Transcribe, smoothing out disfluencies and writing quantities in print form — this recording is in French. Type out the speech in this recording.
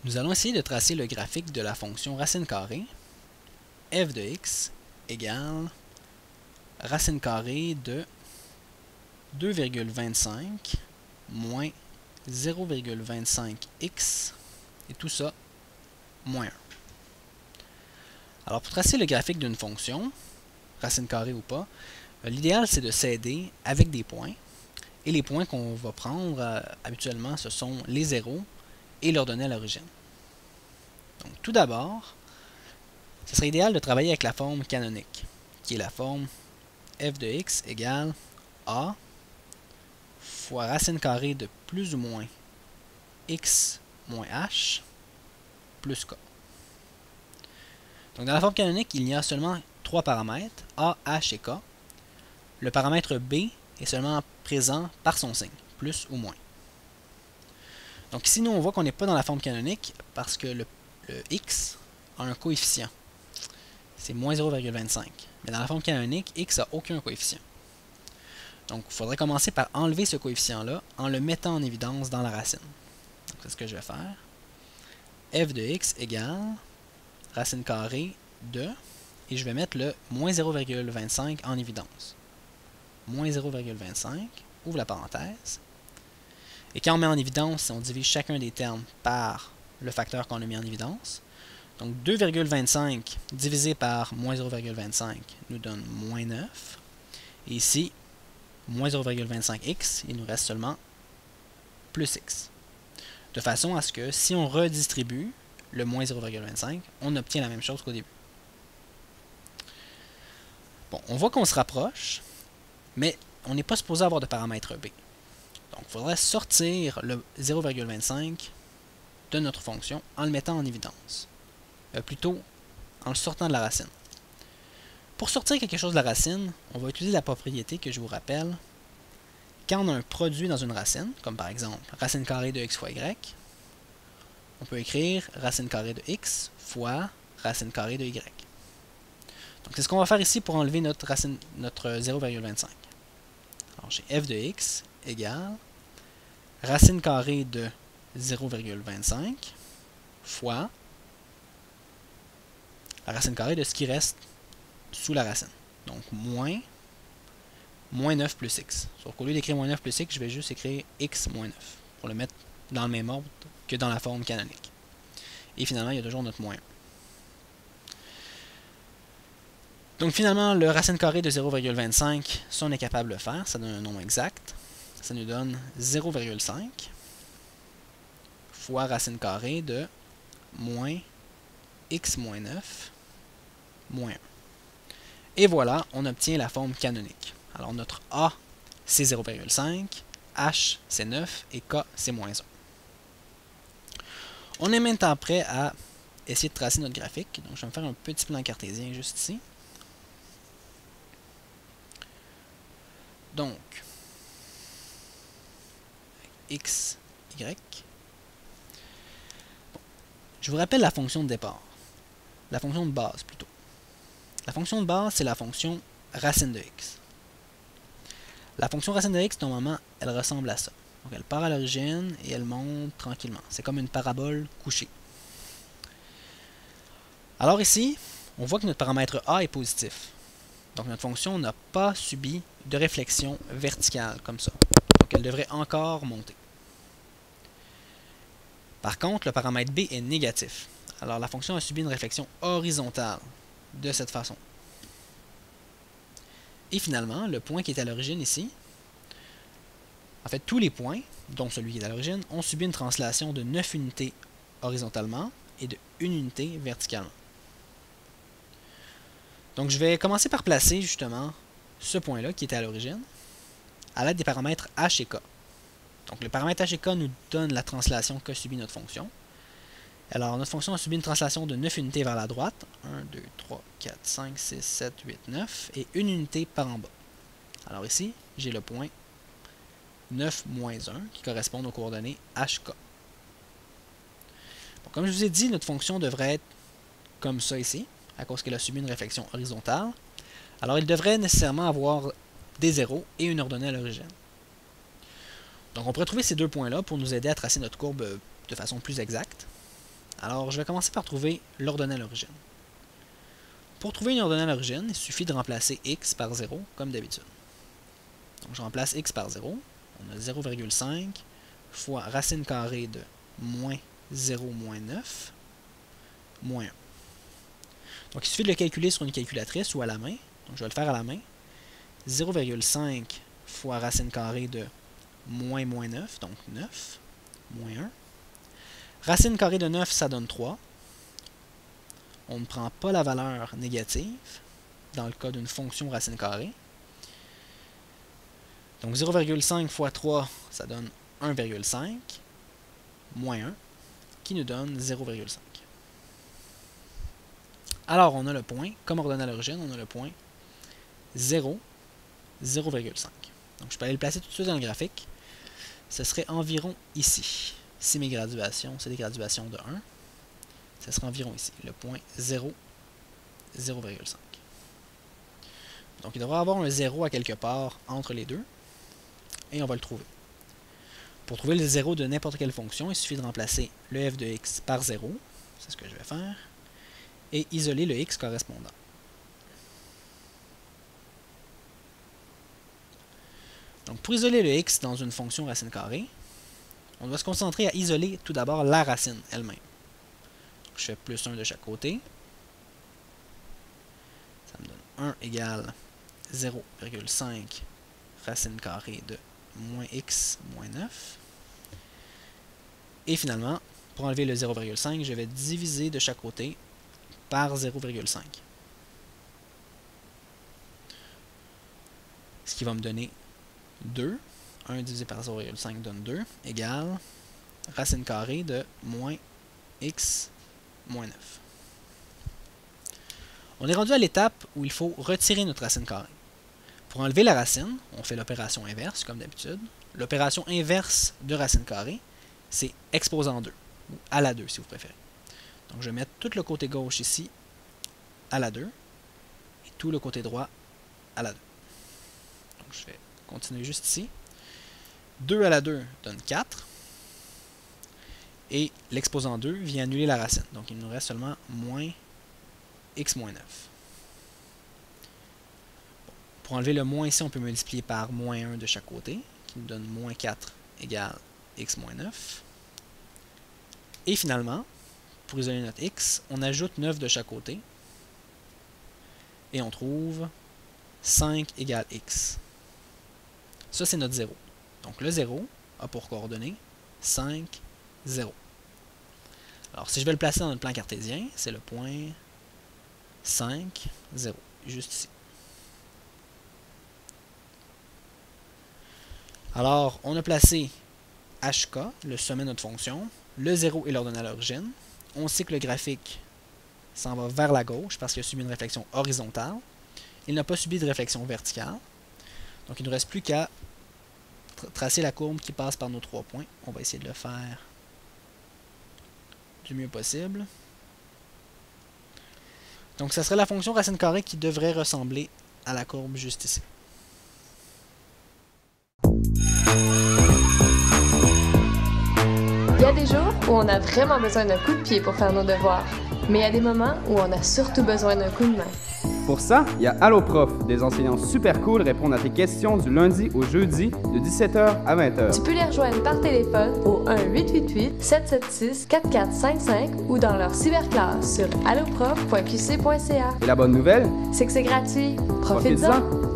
Nous allons essayer de tracer le graphique de la fonction racine carrée f de x égale racine carrée de 2,25 moins 0,25x et tout ça moins 1. Alors pour tracer le graphique d'une fonction, racine carrée ou pas, l'idéal c'est de s'aider avec des points. Et les points qu'on va prendre habituellement ce sont les zéros et l'ordonnée à l'origine. Donc tout d'abord, ce serait idéal de travailler avec la forme canonique, qui est la forme f de x égale a fois racine carrée de plus ou moins x moins h plus k. Donc dans la forme canonique, il y a seulement trois paramètres, a, h et k. Le paramètre b est seulement présent par son signe, plus ou moins. Donc ici, nous, on voit qu'on n'est pas dans la forme canonique parce que le x a un coefficient. C'est moins 0,25. Mais dans la forme canonique, x n'a aucun coefficient. Donc, il faudrait commencer par enlever ce coefficient-là en le mettant en évidence dans la racine. Donc, c'est ce que je vais faire. f de x égale racine carrée de, et je vais mettre le moins 0,25 en évidence. Moins 0,25, ouvre la parenthèse. Et quand on met en évidence, on divise chacun des termes par le facteur qu'on a mis en évidence. Donc 2,25 divisé par moins 0,25 nous donne moins 9. Et ici, moins 0,25x, il nous reste seulement plus x. De façon à ce que si on redistribue le moins 0,25, on obtient la même chose qu'au début. Bon, on voit qu'on se rapproche, mais on n'est pas supposé avoir de paramètre b. Donc il faudrait sortir le 0,25 de notre fonction en le mettant en évidence. Plutôt en le sortant de la racine. Pour sortir quelque chose de la racine, on va utiliser la propriété que je vous rappelle. Quand on a un produit dans une racine, comme par exemple racine carrée de x fois y, on peut écrire racine carrée de x fois racine carrée de y. Donc c'est ce qu'on va faire ici pour enlever notre 0,25. Alors j'ai f de x égale racine carrée de 0,25 fois la racine carrée de ce qui reste sous la racine. Donc moins 9 plus x. Sauf qu'au lieu d'écrire moins 9 plus x, je vais juste écrire x moins 9 pour le mettre dans le même ordre que dans la forme canonique. Et finalement, il y a toujours notre moins 1. Donc finalement, le racine carrée de 0,25, ça on est capable de le faire, ça donne un nombre exact. Ça nous donne 0,5 fois racine carrée de moins x moins 9 moins 1. Et voilà, on obtient la forme canonique. Alors notre A, c'est 0,5, H, c'est 9, et K, c'est moins 1. On est maintenant prêt à essayer de tracer notre graphique. Donc je vais me faire un petit plan cartésien juste ici. Donc, x, y. Bon. Je vous rappelle la fonction de départ. La fonction de base, plutôt. La fonction de base, c'est la fonction racine de x. La fonction racine de x, normalement, elle ressemble à ça. Donc, elle part à l'origine et elle monte tranquillement. C'est comme une parabole couchée. Alors ici, on voit que notre paramètre a est positif. Donc, notre fonction n'a pas subi de réflexion verticale, comme ça. Donc, elle devrait encore monter. Par contre, le paramètre b est négatif. Alors, la fonction a subi une réflexion horizontale de cette façon. Et finalement, le point qui est à l'origine ici, en fait, tous les points, dont celui qui est à l'origine, ont subi une translation de 9 unités horizontalement et de 1 unité verticalement. Donc, je vais commencer par placer justement ce point-là qui était à l'origine à l'aide des paramètres h et k. Donc, le paramètre h et k nous donne la translation qu'a subi notre fonction. Alors, notre fonction a subi une translation de 9 unités vers la droite. 1, 2, 3, 4, 5, 6, 7, 8, 9. Et 1 unité par en bas. Alors ici, j'ai le point 9 moins 1 qui correspond aux coordonnées HK. Bon, comme je vous ai dit, notre fonction devrait être comme ça ici, à cause qu'elle a subi une réflexion horizontale. Alors, il devrait nécessairement avoir des zéros et une ordonnée à l'origine. Donc, on pourrait trouver ces deux points-là pour nous aider à tracer notre courbe de façon plus exacte. Alors, je vais commencer par trouver l'ordonnée à l'origine. Pour trouver une ordonnée à l'origine, il suffit de remplacer x par 0, comme d'habitude. Donc, je remplace x par 0. On a 0,5 fois racine carrée de moins 0 moins 9, moins 1. Donc, il suffit de le calculer sur une calculatrice ou à la main. Donc, je vais le faire à la main. 0,5 fois racine carrée de moins 9, donc 9, moins 1. Racine carrée de 9, ça donne 3. On ne prend pas la valeur négative dans le cas d'une fonction racine carrée. Donc 0,5 fois 3, ça donne 1,5, moins 1, qui nous donne 0,5. Alors, on a le point, comme ordonnée à l'origine, on a le point 0, 0,5. Donc, je peux aller le placer tout de suite dans le graphique. Ce serait environ ici. Si mes graduations, c'est des graduations de 1, ce serait environ ici, le point 0, 0,5. Donc, il devrait y avoir un 0 à quelque part entre les deux, et on va le trouver. Pour trouver le 0 de n'importe quelle fonction, il suffit de remplacer le f de x par 0, c'est ce que je vais faire, et isoler le x correspondant. Donc, pour isoler le x dans une fonction racine carrée, on doit se concentrer à isoler tout d'abord la racine elle-même. Je fais plus 1 de chaque côté. Ça me donne 1 égale 0,5 racine carrée de moins x moins 9. Et finalement, pour enlever le 0,5, je vais diviser de chaque côté par 0,5. Ce qui va me donner 2. 1 divisé par 0,5 donne 2, égale racine carrée de moins x moins 9. On est rendu à l'étape où il faut retirer notre racine carrée. Pour enlever la racine, on fait l'opération inverse, comme d'habitude. L'opération inverse de racine carrée, c'est exposant 2, ou à la 2 si vous préférez. Donc je vais mettre tout le côté gauche ici à la 2, et tout le côté droit à la 2. Donc je vais continuer juste ici. 2 à la 2 donne 4. Et l'exposant 2 vient annuler la racine. Donc il nous reste seulement moins x moins 9. Bon. Pour enlever le moins ici, on peut multiplier par moins 1 de chaque côté, qui nous donne moins 4 égale x moins 9. Et finalement, pour isoler notre x, on ajoute 9 de chaque côté. Et on trouve 5 égale x. Ça, c'est notre 0. Donc le 0 a pour coordonnées 5, 0. Alors si je vais le placer dans notre plan cartésien, c'est le point 5, 0, juste ici. Alors on a placé HK, le sommet de notre fonction, le 0 est l'ordonnée à l'origine. On sait que le graphique s'en va vers la gauche parce qu'il a subi une réflexion horizontale. Il n'a pas subi de réflexion verticale. Donc il ne nous reste plus qu'à tracer la courbe qui passe par nos 3 points. On va essayer de le faire du mieux possible. Donc, ça serait la fonction racine carrée qui devrait ressembler à la courbe juste ici. Il y a des jours où on a vraiment besoin d'un coup de pied pour faire nos devoirs, mais il y a des moments où on a surtout besoin d'un coup de main. Pour ça, il y a Allo Prof, des enseignants super cool répondent à tes questions du lundi au jeudi de 17h à 20h. Tu peux les rejoindre par téléphone au 1-888-776-4455 ou dans leur cyberclasse sur alloprof.qc.ca. Et la bonne nouvelle, C'est que c'est gratuit. Profite-en! profitez-en!